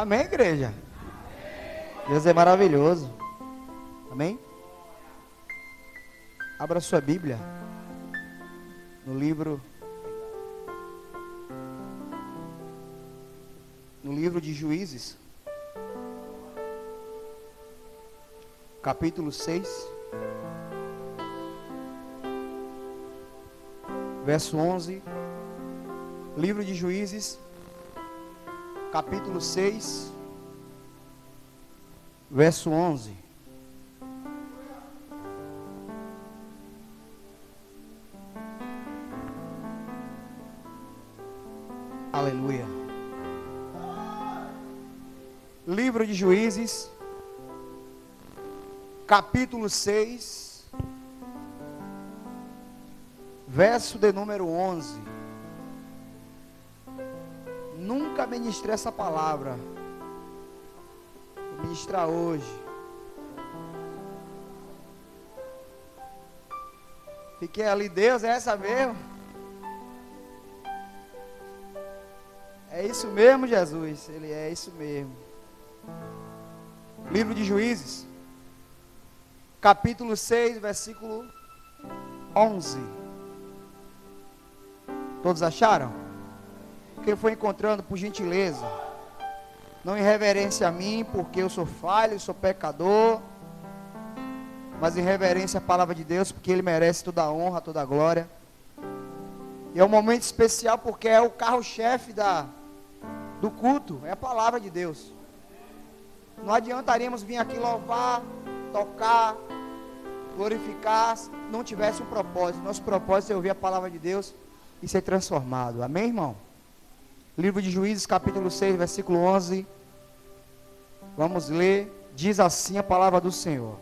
Amém, igreja? Deus é maravilhoso. Amém? Abra sua Bíblia no livro de Juízes, capítulo 6, verso 11. Livro de Juízes, capítulo 6, verso 11. Aleluia. Livro de Juízes, capítulo 6, verso de número 11. Nunca ministrei essa palavra. Vou ministrar hoje. Fiquei ali, Deus, é essa mesmo? É isso mesmo, Jesus? Ele é isso mesmo. Livro de Juízes, capítulo 6, versículo 11. Todos acharam? Quem foi encontrando, por gentileza, não em reverência a mim, porque eu sou falho, sou pecador, mas em reverência à palavra de Deus, porque Ele merece toda a honra, toda a glória. E é um momento especial, porque é o carro-chefe do culto, é a palavra de Deus. Não adiantaríamos vir aqui louvar, tocar, glorificar, se não tivesse um propósito. Nosso propósito é ouvir a palavra de Deus e ser transformado. Amém, irmão? Livro de Juízes, capítulo 6, versículo 11. Vamos ler. Diz assim a palavra do Senhor.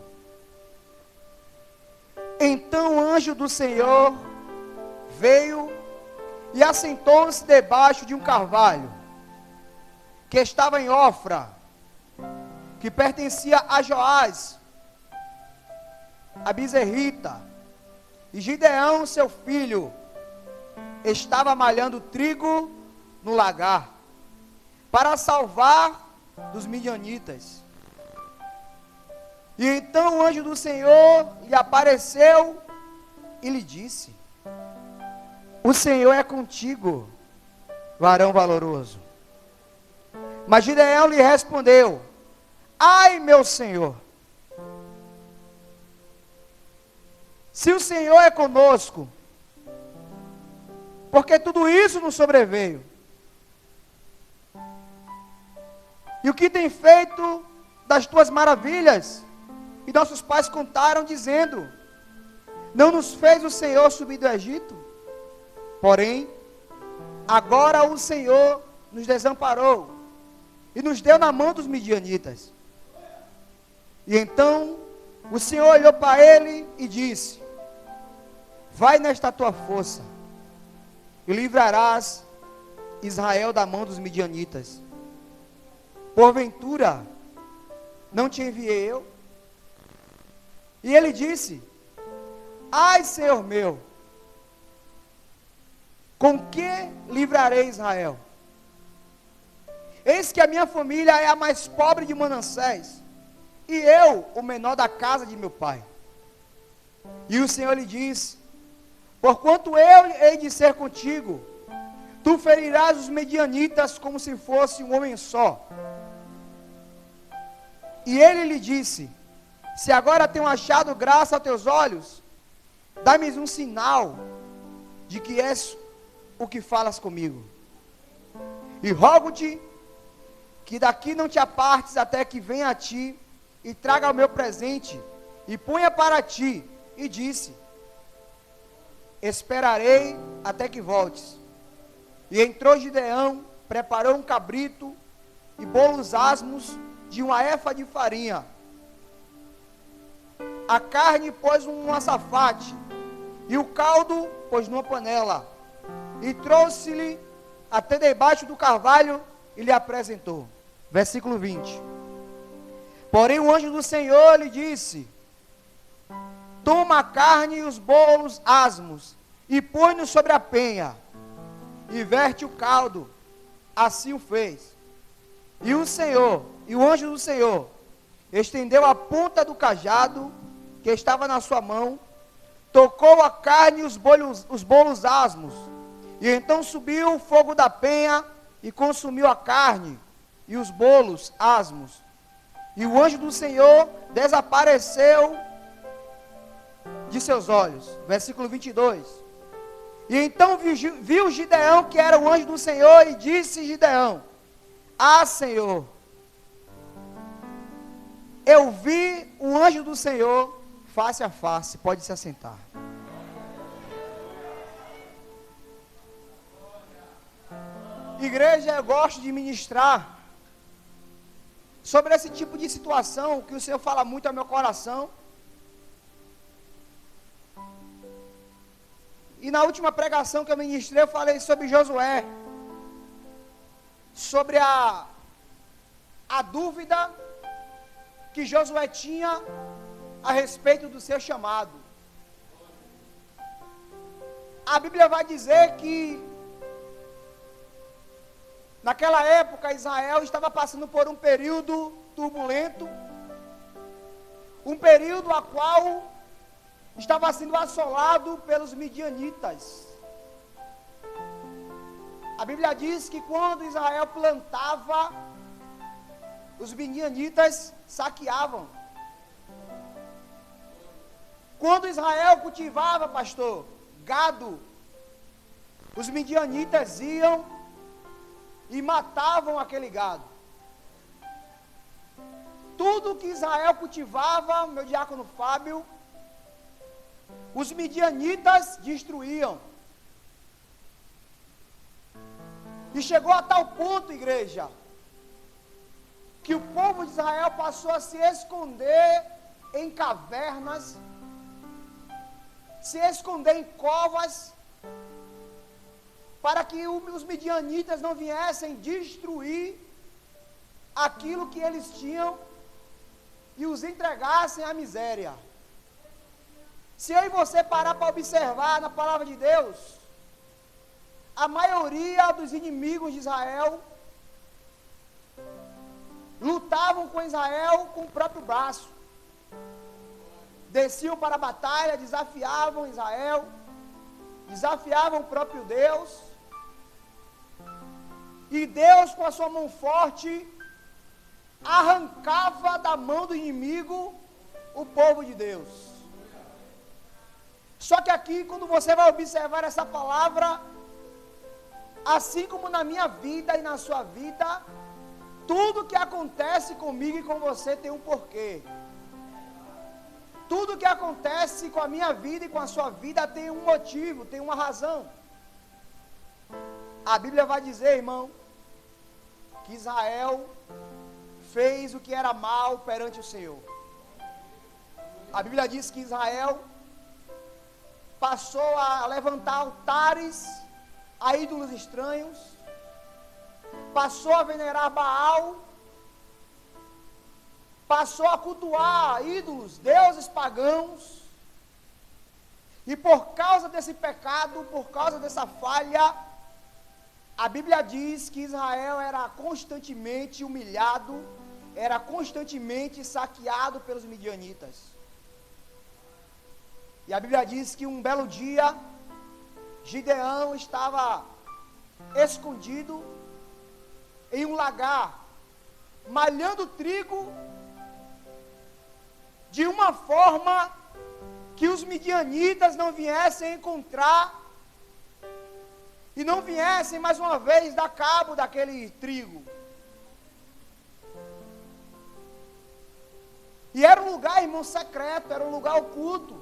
Então o anjo do Senhor veio e assentou-se debaixo de um carvalho que estava em Ofra, que pertencia a Joás, a Bezerrita. E Gideão, seu filho, estava malhando trigo no lagar, para salvar dos midianitas. E então o anjo do Senhor lhe apareceu e lhe disse: o Senhor é contigo, varão valoroso. Mas Gideão lhe respondeu: ai, meu Senhor, se o Senhor é conosco, porque tudo isso nos sobreveio. E o que tem feito das tuas maravilhas? E nossos pais contaram, dizendo: não nos fez o Senhor subir do Egito? Porém, agora o Senhor nos desamparou e nos deu na mão dos midianitas. E então o Senhor olhou para ele e disse: vai nesta tua força e livrarás Israel da mão dos midianitas. Porventura, não te enviei eu? E ele disse: ai, Senhor meu, com que livrarei Israel? Eis que a minha família é a mais pobre de Manassés, e eu, o menor da casa de meu pai. E o Senhor lhe disse: porquanto eu hei de ser contigo, tu ferirás os medianitas como se fosse um homem só. E ele lhe disse: se agora tenho achado graça a teus olhos, dá-me um sinal de que és o que falas comigo. E rogo-te que daqui não te apartes até que venha a ti e traga o meu presente e ponha para ti. E disse: esperarei até que voltes. E entrou Gideão, preparou um cabrito e bolos asmos de uma efa de farinha. A carne pôs um açafate, e o caldo pôs numa panela, e trouxe-lhe até debaixo do carvalho e lhe apresentou. Versículo 20. Porém o anjo do Senhor lhe disse: toma a carne e os bolos asmos, e põe-nos sobre a penha, e verte o caldo. Assim o fez. E o anjo do Senhor, estendeu a ponta do cajado que estava na sua mão, tocou a carne e os bolos asmos, e então subiu o fogo da penha e consumiu a carne e os bolos asmos. E o anjo do Senhor desapareceu de seus olhos. Versículo 22. E então viu Gideão que era o anjo do Senhor, e disse Gideão: Ah, Senhor, eu vi o anjo do Senhor face a face. Pode se assentar. Igreja, eu gosto de ministrar sobre esse tipo de situação que o Senhor fala muito ao meu coração. E na última pregação que eu ministrei, eu falei sobre Josué, sobre a dúvida que Josué tinha a respeito do seu chamado. A Bíblia vai dizer que naquela época Israel estava passando por um período turbulento, um período a qual estava sendo assolado pelos midianitas. A Bíblia diz que quando Israel plantava, os midianitas saqueavam. Quando Israel cultivava, pastor, gado, os midianitas iam e matavam aquele gado. Tudo que Israel cultivava, meu diácono Fábio, os midianitas destruíam. E chegou a tal ponto, igreja, que o povo de Israel passou a se esconder em cavernas, se esconder em covas, para que os midianitas não viessem destruir aquilo que eles tinham e os entregassem à miséria. Se eu e você parar para observar na palavra de Deus, a maioria dos inimigos de Israel lutavam com Israel com o próprio braço. Desciam para a batalha, desafiavam Israel, desafiavam o próprio Deus. E Deus, com a sua mão forte, arrancava da mão do inimigo o povo de Deus. Só que aqui, quando você vai observar essa palavra, assim como na minha vida e na sua vida, tudo que acontece comigo e com você tem um porquê. Tudo que acontece com a minha vida e com a sua vida tem um motivo, tem uma razão. A Bíblia vai dizer, irmão, que Israel fez o que era mal perante o Senhor. A Bíblia diz que Israel passou a levantar altares a ídolos estranhos, passou a venerar Baal, passou a cultuar ídolos, deuses pagãos, e por causa desse pecado, por causa dessa falha, a Bíblia diz que Israel era constantemente humilhado, era constantemente saqueado pelos midianitas. E a Bíblia diz que um belo dia, Gideão estava escondido em um lagar, malhando trigo, de uma forma que os midianitas não viessem encontrar e não viessem mais uma vez dar cabo daquele trigo. E era um lugar, irmão, secreto, era um lugar oculto,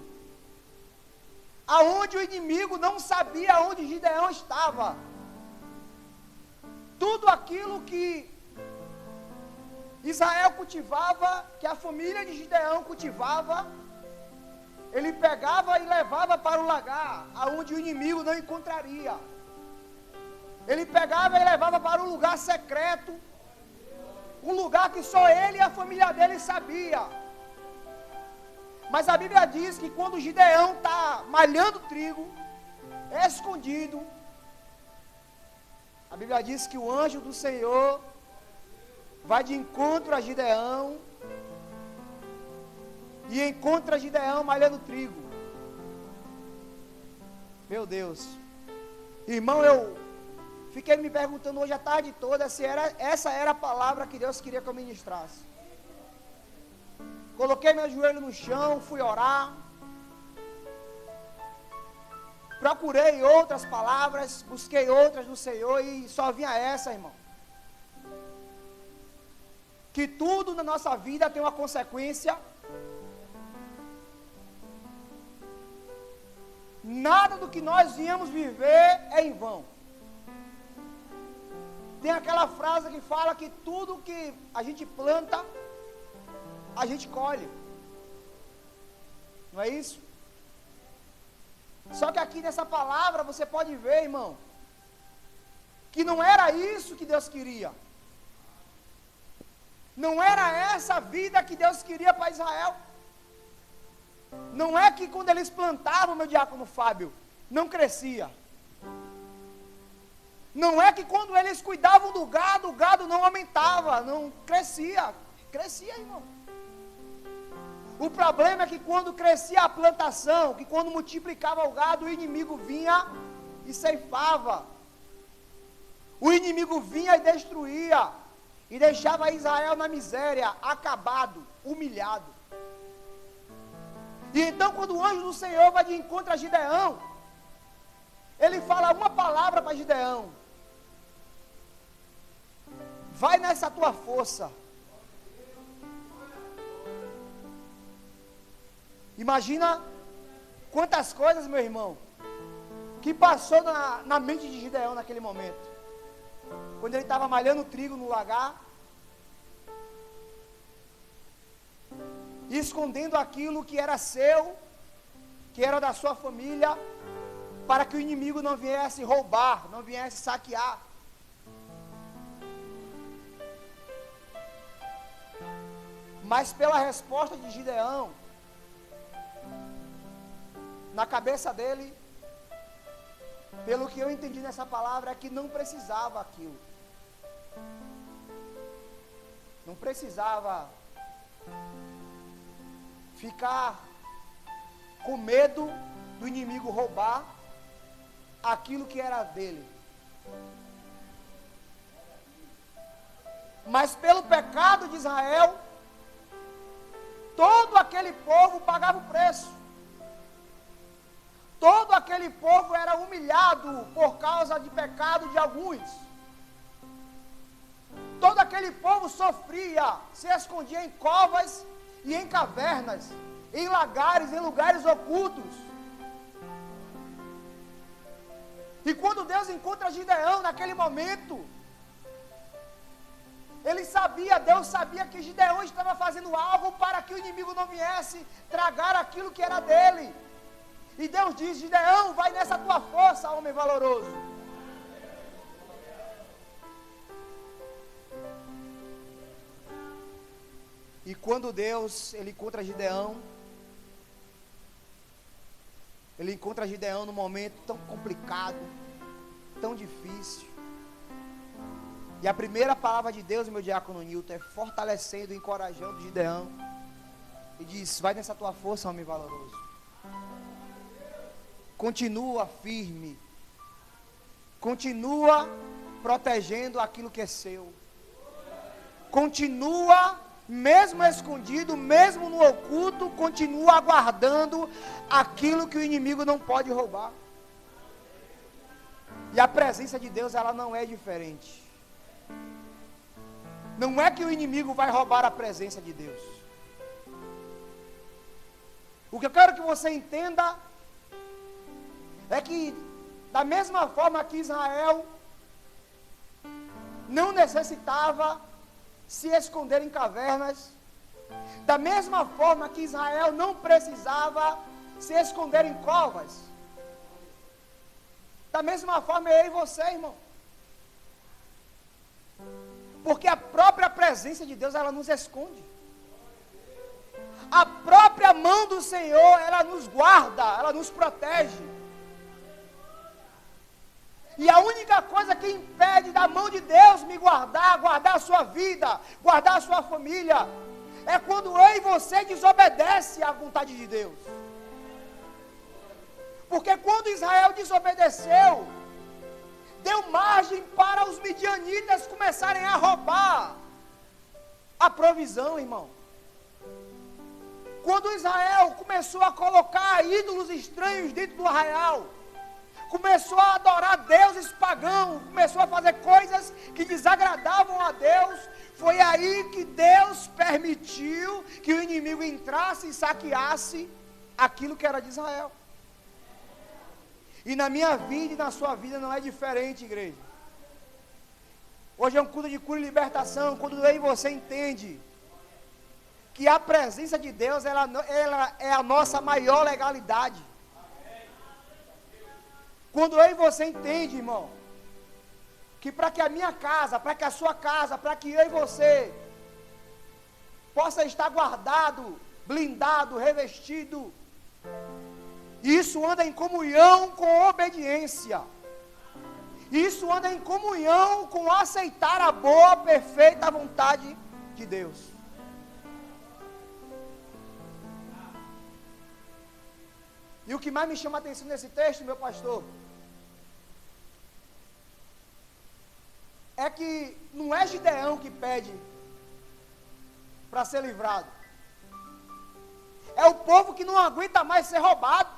aonde o inimigo não sabia onde Gideão estava. Tudo aquilo que Israel cultivava, que a família de Gideão cultivava, ele pegava e levava para o lagar, aonde o inimigo não encontraria. Ele pegava e levava para um lugar secreto, um lugar que só ele e a família dele sabia. Mas a Bíblia diz que quando Gideão está malhando trigo, escondido, a Bíblia diz que o anjo do Senhor vai de encontro a Gideão e encontra Gideão malhando trigo. Meu Deus. Irmão, eu fiquei me perguntando hoje a tarde toda se essa era a palavra que Deus queria que eu ministrasse. Coloquei meu joelho no chão, fui orar. Procurei outras palavras, busquei outras do Senhor e só vinha essa, irmão. Que tudo na nossa vida tem uma consequência. Nada do que nós viemos viver é em vão. Tem aquela frase que fala que tudo que a gente planta, a gente colhe. Não é isso? Só que aqui nessa palavra você pode ver, irmão, que não era isso que Deus queria. Não era essa a vida que Deus queria para Israel. Não é que quando eles plantavam, meu diácono Fábio, não crescia. Não é que quando eles cuidavam do gado, o gado não aumentava, não crescia. Crescia, irmão. O problema é que quando crescia a plantação, que quando multiplicava o gado, o inimigo vinha e ceifava. O inimigo vinha e destruía. E deixava Israel na miséria, acabado, humilhado. E então quando o anjo do Senhor vai de encontro a Gideão, ele fala uma palavra para Gideão: vai nessa tua força. Imagina quantas coisas, meu irmão, que passou na mente de Gideão naquele momento. Quando ele estava malhando trigo no lagar, escondendo aquilo que era seu, que era da sua família, para que o inimigo não viesse roubar, não viesse saquear. Mas pela resposta de Gideão, na cabeça dele, pelo que eu entendi nessa palavra, é que não precisava aquilo. Não precisava ficar com medo do inimigo roubar aquilo que era dele. Mas pelo pecado de Israel, todo aquele povo pagava o preço. Todo aquele povo era humilhado por causa de pecado de alguns. Todo aquele povo sofria, se escondia em covas e em cavernas, em lagares, em lugares ocultos. E quando Deus encontra Gideão naquele momento, Deus sabia que Gideão estava fazendo algo para que o inimigo não viesse tragar aquilo que era dele. E Deus diz: Gideão, vai nessa tua força, homem valoroso. E quando Deus, ele encontra Gideão num momento tão complicado, tão difícil. E a primeira palavra de Deus, meu diácono Nilton, é fortalecendo, encorajando Gideão. E diz: vai nessa tua força, homem valoroso. Continua firme. Continua protegendo aquilo que é seu. Continua, mesmo escondido, mesmo no oculto, continua aguardando aquilo que o inimigo não pode roubar. E a presença de Deus, ela não é diferente. Não é que o inimigo vai roubar a presença de Deus. O que eu quero que você entenda é que, da mesma forma que Israel não necessitava se esconder em cavernas, da mesma forma que Israel não precisava se esconder em covas, da mesma forma eu e você, irmão. Porque a própria presença de Deus, ela nos esconde. A própria mão do Senhor, ela nos guarda, ela nos protege. E a única coisa que impede da mão de Deus me guardar, guardar a sua vida, guardar a sua família, é quando eu e você desobedece à vontade de Deus. Porque quando Israel desobedeceu, deu margem para os midianitas começarem a roubar a provisão, irmão. Quando Israel começou a colocar ídolos estranhos dentro do arraial, começou a adorar deuses pagãos, começou a fazer coisas que desagradavam a Deus, foi aí que Deus permitiu que o inimigo entrasse e saqueasse aquilo que era de Israel. E na minha vida e na sua vida não é diferente, igreja. Hoje é um culto de cura e libertação, quando eu e você entende que a presença de Deus, ela é a nossa maior legalidade. Quando eu e você entende, irmão, que para que a minha casa, para que a sua casa, para que eu e você possa estar guardado, blindado, revestido, isso anda em comunhão com obediência. Isso anda em comunhão com aceitar a boa, perfeita vontade de Deus. E o que mais me chama a atenção nesse texto, meu pastor, é que não é Gideão que pede para ser livrado. É o povo que não aguenta mais ser roubado.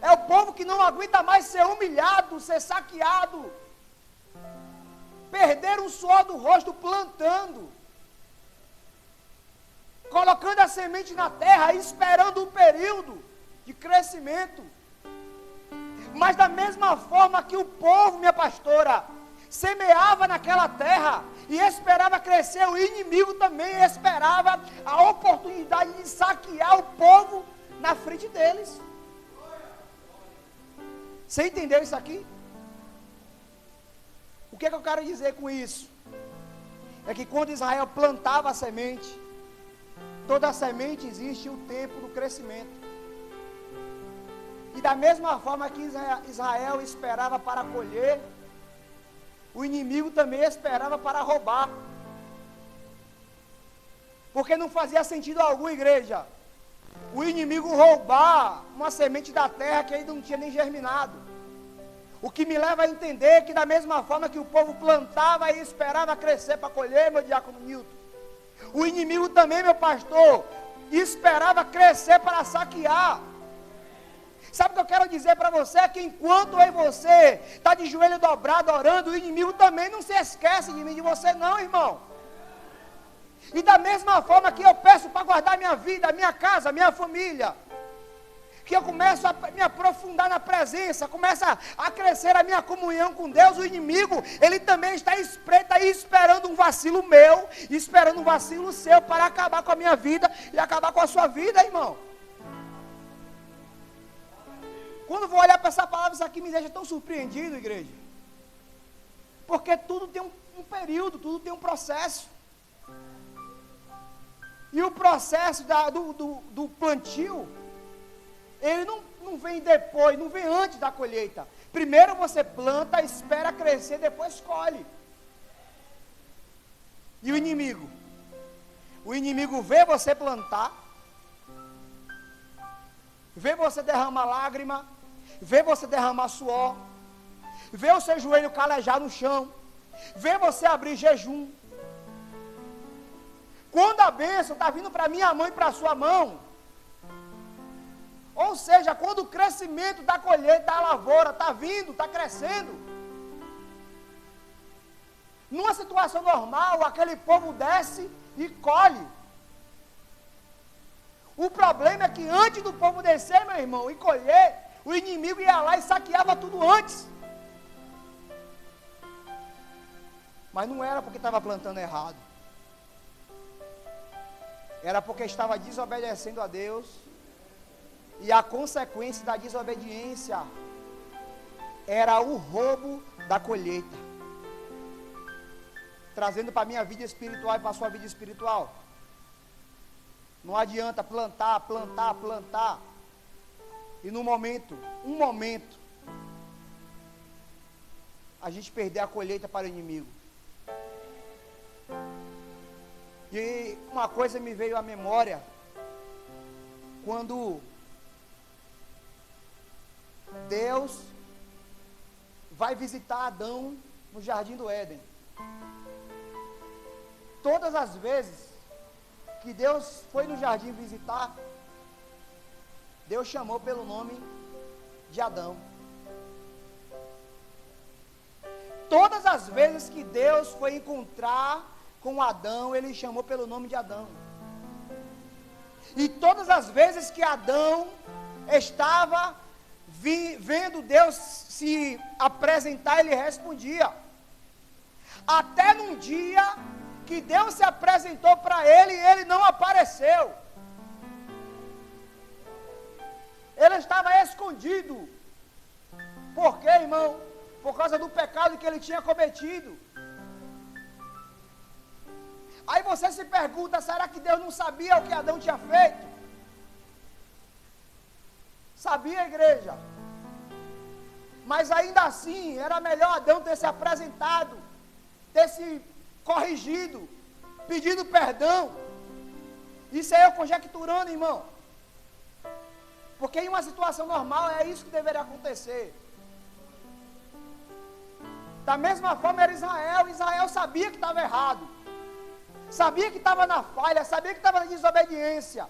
É o povo que não aguenta mais ser humilhado, ser saqueado. Perder o suor do rosto plantando. Colocando a semente na terra, esperando um período de crescimento. Mas da mesma forma que o povo, minha pastora, semeava naquela terra e esperava crescer, o inimigo também esperava a oportunidade de saquear o povo na frente deles. Você entendeu isso aqui? O que é que eu quero dizer com isso? É que quando Israel plantava a semente, toda a semente existe o tempo do crescimento. E da mesma forma que Israel esperava para colher, o inimigo também esperava para roubar. Porque não fazia sentido algum, igreja, o inimigo roubar uma semente da terra que ainda não tinha nem germinado. O que me leva a entender que da mesma forma que o povo plantava e esperava crescer para colher, meu diácono Nilton, o inimigo também, meu pastor, esperava crescer para saquear. Sabe o que eu quero dizer para você? É que enquanto eu e você está de joelho dobrado orando, o inimigo também não se esquece de mim e de você não, irmão. E da mesma forma que eu peço para guardar minha vida, minha casa, minha família, que eu começo a me aprofundar na presença, começa a crescer a minha comunhão com Deus, o inimigo, ele também está espreito aí esperando um vacilo meu, esperando um vacilo seu para acabar com a minha vida e acabar com a sua vida, irmão. Quando eu vou olhar para essa palavra, isso aqui me deixa tão surpreendido, igreja. Porque tudo tem um período, tudo tem um processo. E o processo do plantio, ele não vem depois, não vem antes da colheita. Primeiro você planta, espera crescer, depois colhe. E o inimigo? O inimigo vê você plantar, vê você derramar lágrima, vê você derramar suor, vê o seu joelho calejar no chão, vê você abrir jejum. Quando a bênção está vindo para minha mão e para a sua mão, ou seja, quando o crescimento da colheita, da lavoura está vindo, está crescendo, numa situação normal, aquele povo desce e colhe. O problema é que antes do povo descer, meu irmão, e colher, o inimigo ia lá e saqueava tudo antes. Mas não era porque estava plantando errado. Era porque estava desobedecendo a Deus. E a consequência da desobediência era o roubo da colheita. Trazendo para a minha vida espiritual e para a sua vida espiritual. Não adianta plantar, plantar, plantar. E no momento, a gente perder a colheita para o inimigo. E uma coisa me veio à memória, quando Deus vai visitar Adão no Jardim do Éden. Todas as vezes que Deus foi no jardim visitar, Deus chamou pelo nome de Adão. Todas as vezes que Deus foi encontrar com Adão, Ele chamou pelo nome de Adão. E todas as vezes que Adão estava vendo Deus se apresentar, ele respondia. Até num dia que Deus se apresentou para ele e ele não apareceu. Ele estava escondido. Por quê, irmão? Por causa do pecado que ele tinha cometido. Aí você se pergunta, será que Deus não sabia o que Adão tinha feito? Sabia, igreja? Mas ainda assim, era melhor Adão ter se apresentado, ter se corrigido, pedido perdão. Isso é eu conjecturando, irmão. Porque em uma situação normal é isso que deveria acontecer. Da mesma forma era Israel. Israel sabia que estava errado. Sabia que estava na falha, sabia que estava na desobediência.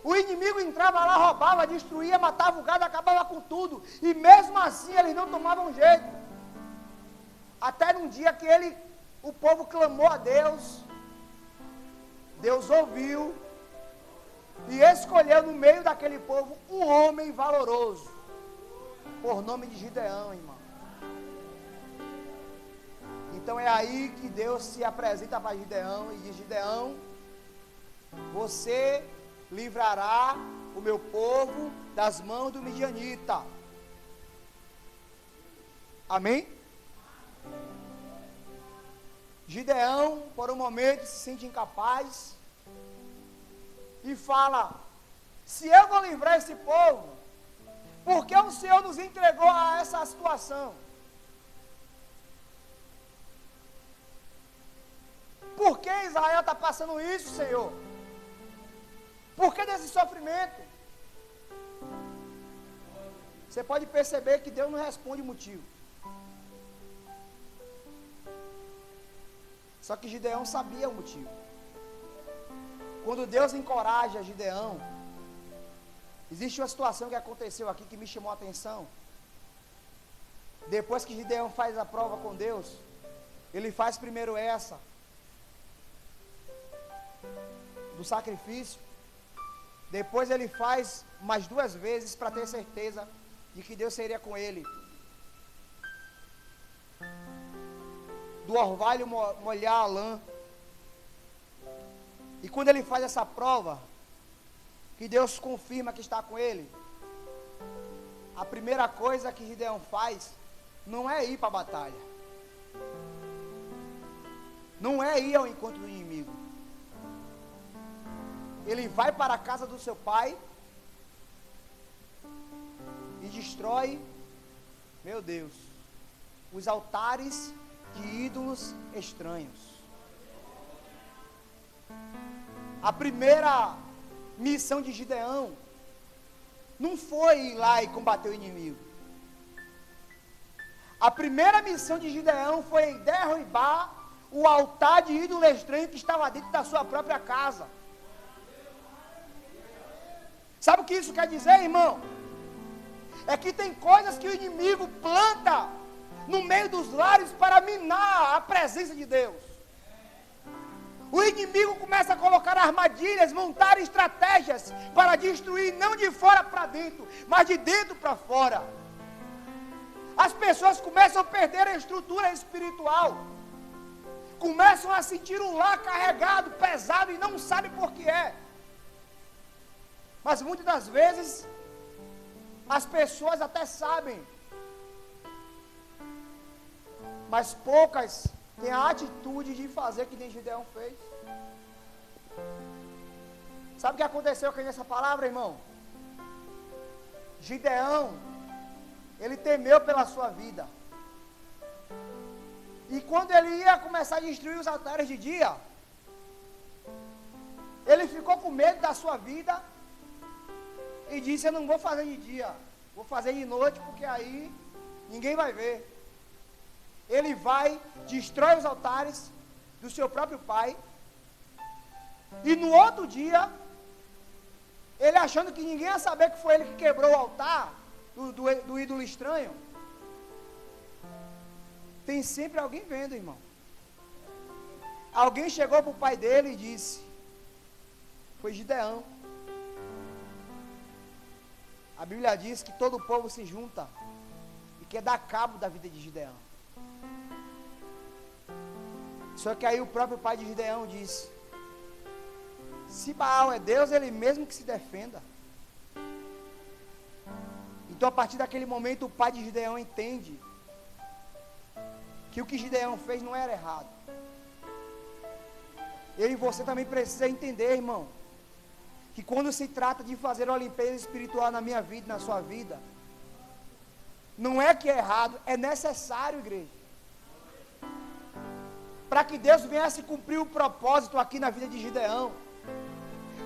O inimigo entrava lá, roubava, destruía, matava o gado, acabava com tudo. E mesmo assim eles não tomavam jeito. Até num dia que o povo clamou a Deus. Deus ouviu e escolheu no meio daquele povo um homem valoroso, por nome de Gideão, irmão. Então é aí que Deus se apresenta para Gideão e diz: Gideão, você livrará o meu povo das mãos do midianita. Amém? Gideão, por um momento, se sente incapaz e fala: se eu vou livrar esse povo, por que o Senhor nos entregou a essa situação? Por que Israel está passando isso, Senhor? Por que desse sofrimento? Você pode perceber que Deus não responde o motivo. Só que Gideão sabia o motivo. Quando Deus encoraja Gideão, existe uma situação que aconteceu aqui que me chamou a atenção. Depois que Gideão faz a prova com Deus, ele faz primeiro essa do sacrifício. Depois ele faz mais 2 vezes para ter certeza de que Deus seria com ele. Do orvalho molhar a lã. E quando ele faz essa prova, que Deus confirma que está com ele, a primeira coisa que Gideão faz não é ir para a batalha, não é ir ao encontro do inimigo. Ele vai para a casa do seu pai e destrói, meu Deus, os altares de ídolos estranhos. A primeira missão de Gideão não foi ir lá e combater o inimigo. A primeira missão de Gideão foi derrubar o altar de ídolo estranho que estava dentro da sua própria casa. Sabe o que isso quer dizer, irmão? É que tem coisas que o inimigo planta no meio dos lares para minar a presença de Deus. O inimigo começa a colocar armadilhas, montar estratégias para destruir, não de fora para dentro, mas de dentro para fora. As pessoas começam a perder a estrutura espiritual, começam a sentir um lar carregado, pesado e não sabem por que é. Mas muitas das vezes, as pessoas até sabem, mas poucas têm a atitude de fazer que nem Gideão fez. Sabe o que aconteceu com essa palavra, irmão? Gideão, ele temeu pela sua vida. E quando ele ia começar a destruir os altares de dia, ele ficou com medo da sua vida e disse: eu não vou fazer de dia, vou fazer de noite, porque aí ninguém vai ver. Ele vai, destrói os altares do seu próprio pai, e no outro dia, ele achando que ninguém ia saber que foi ele que quebrou o altar do ídolo estranho, tem sempre alguém vendo, irmão. Alguém chegou para o pai dele e disse: foi Gideão. A Bíblia diz que todo o povo se junta e quer dar cabo da vida de Gideão. Só que aí o próprio pai de Gideão disse: se Baal é Deus, ele mesmo que se defenda. Então, a partir daquele momento, o pai de Gideão entende que o que Gideão fez não era errado. Eu e você também precisa entender, irmão, que quando se trata de fazer uma limpeza espiritual na minha vida, na sua vida, não é que é errado, é necessário, igreja. Para que Deus viesse cumprir o propósito aqui na vida de Gideão,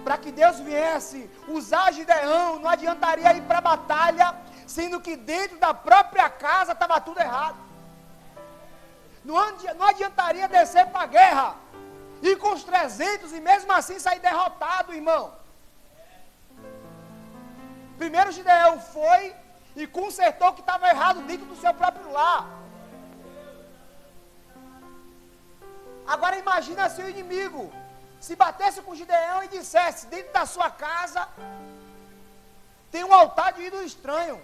para que Deus viesse usar Gideão, não adiantaria ir para a batalha, sendo que dentro da própria casa estava tudo errado. Não adiantaria descer para a guerra, ir com os 300 e mesmo assim sair derrotado, irmão. Primeiro Gideão foi e consertou o que estava errado dentro do seu próprio lar. Agora imagina se o inimigo se batesse com Gideão e dissesse: dentro da sua casa tem um altar de ídolo estranho.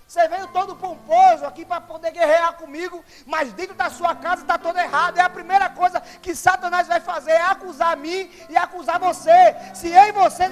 Você veio todo pomposo aqui para poder guerrear comigo, mas dentro da sua casa está todo errado. É a primeira coisa que Satanás vai fazer, é acusar a mim e acusar você. Se eu e você...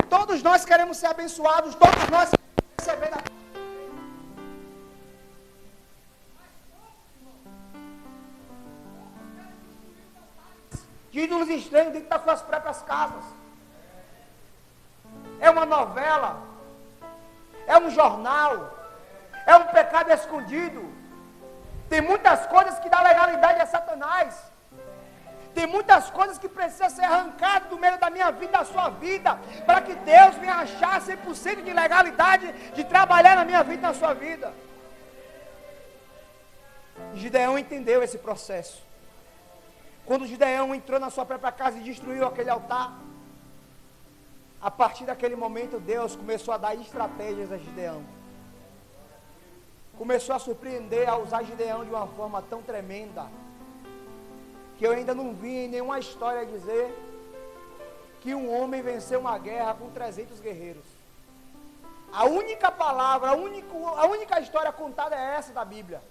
Todos nós queremos ser abençoados, todos nós queremos receber da... de ídolos estranhos dentro das suas próprias casas. É uma novela, é um jornal, é um pecado escondido. Tem muitas coisas que dão legalidade a Satanás. Tem muitas coisas que precisam ser arrancadas do meio da minha vida, da sua vida, para que Deus venha achar 100% de legalidade de trabalhar na minha vida e na sua vida. Gideão entendeu esse processo. Quando Gideão entrou na sua própria casa e destruiu aquele altar, a partir daquele momento Deus começou a dar estratégias a Gideão. Começou a surpreender, a usar Gideão de uma forma tão tremenda, que eu ainda não vi em nenhuma história dizer que um homem venceu uma guerra com 300 guerreiros. A única palavra, a única história contada é essa da Bíblia.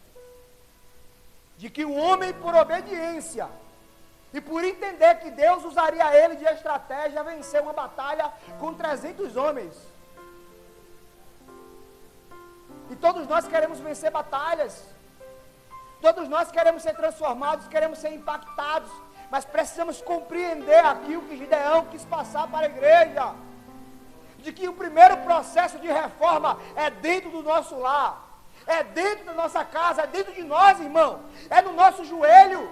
De que um homem, por obediência e por entender que Deus usaria ele de estratégia, venceu uma batalha com 300 homens. E todos nós queremos vencer batalhas. Todos nós queremos ser transformados, queremos ser impactados, mas precisamos compreender aquilo que Gideão quis passar para a igreja, de que o primeiro processo de reforma é dentro do nosso lar, é dentro da nossa casa, é dentro de nós, irmão, é no nosso joelho,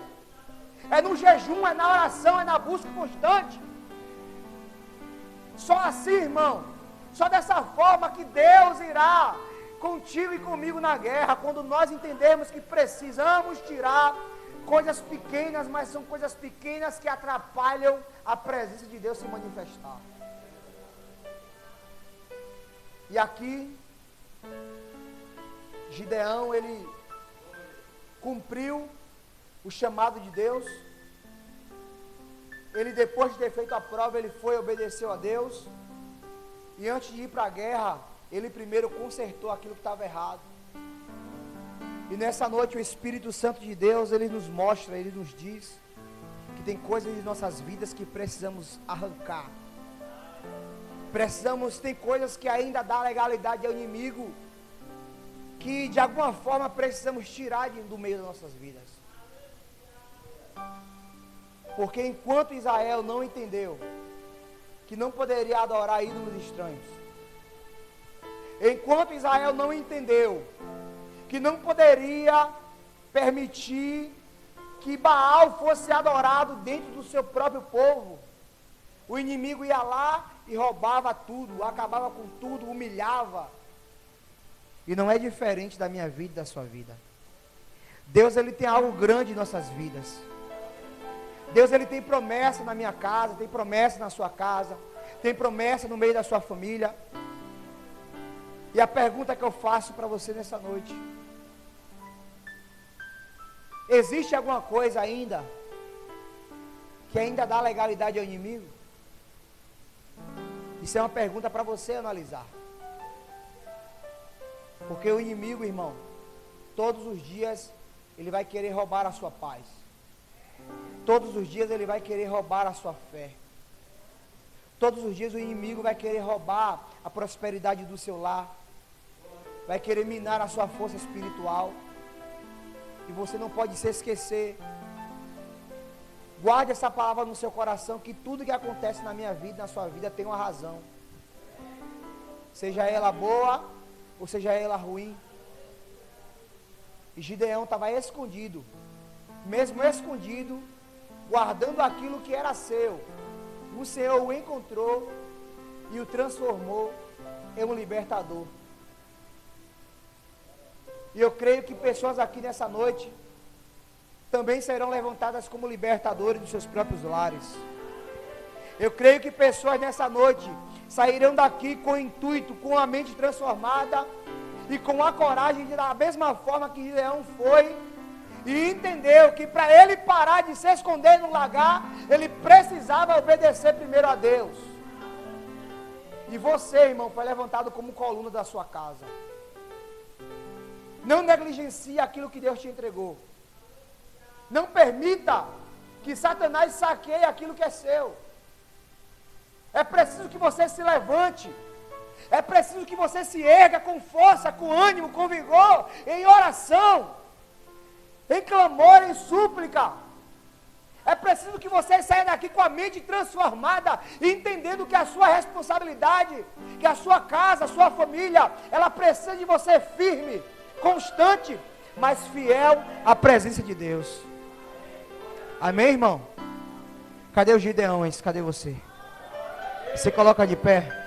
é no jejum, é na oração, é na busca constante. Só assim, irmão, só dessa forma que Deus irá contigo e comigo na guerra, quando nós entendermos que precisamos tirar coisas pequenas, mas são coisas pequenas que atrapalham a presença de Deus se manifestar. E aqui, Gideão, ele cumpriu o chamado de Deus. Ele, depois de ter feito a prova, ele foi e obedeceu a Deus. E antes de ir para a guerra, ele primeiro consertou aquilo que estava errado. E nessa noite o Espírito Santo de Deus, ele nos mostra, ele nos diz que tem coisas em nossas vidas que precisamos arrancar. Tem coisas que ainda dá legalidade ao inimigo, que de alguma forma precisamos tirar do meio das nossas vidas. Porque enquanto Israel não entendeu que não poderia adorar ídolos estranhos, enquanto Israel não entendeu que não poderia permitir que Baal fosse adorado dentro do seu próprio povo, o inimigo ia lá e roubava tudo, acabava com tudo, humilhava. E não é diferente da minha vida e da sua vida. Deus, ele tem algo grande em nossas vidas. Deus, ele tem promessa na minha casa, tem promessa na sua casa, tem promessa no meio da sua família. E a pergunta que eu faço para você nessa noite: existe alguma coisa ainda que ainda dá legalidade ao inimigo? Isso é uma pergunta para você analisar. Porque o inimigo, irmão, todos os dias ele vai querer roubar a sua paz. Todos os dias ele vai querer roubar a sua fé. Todos os dias o inimigo vai querer roubar a prosperidade do seu lar. Vai querer minar a sua força espiritual. E você não pode se esquecer. Guarde essa palavra no seu coração, que tudo que acontece na minha vida, na sua vida, tem uma razão. Seja ela boa, ou seja ela ruim. E Gideão estava escondido. Mesmo escondido, guardando aquilo que era seu, o Senhor o encontrou e o transformou em um libertador. E eu creio que pessoas aqui nessa noite também serão levantadas como libertadores dos seus próprios lares. Eu creio que pessoas nessa noite sairão daqui com o intuito, com a mente transformada e com a coragem de, da mesma forma que Gideão foi, e entendeu que para ele parar de se esconder no lagar, ele precisava obedecer primeiro a Deus. E você, irmão, foi levantado como coluna da sua casa. Não negligencie aquilo que Deus te entregou. Não permita que Satanás saqueie aquilo que é seu. É preciso que você se levante. É preciso que você se erga com força, com ânimo, com vigor, em oração, em clamor, em súplica. É preciso que você saia daqui com a mente transformada, entendendo que a sua responsabilidade, que a sua casa, a sua família, ela precisa de você firme, constante, mas fiel à presença de Deus. Amém, irmão? Cadê o Gideão? Cadê você? Você coloca de pé.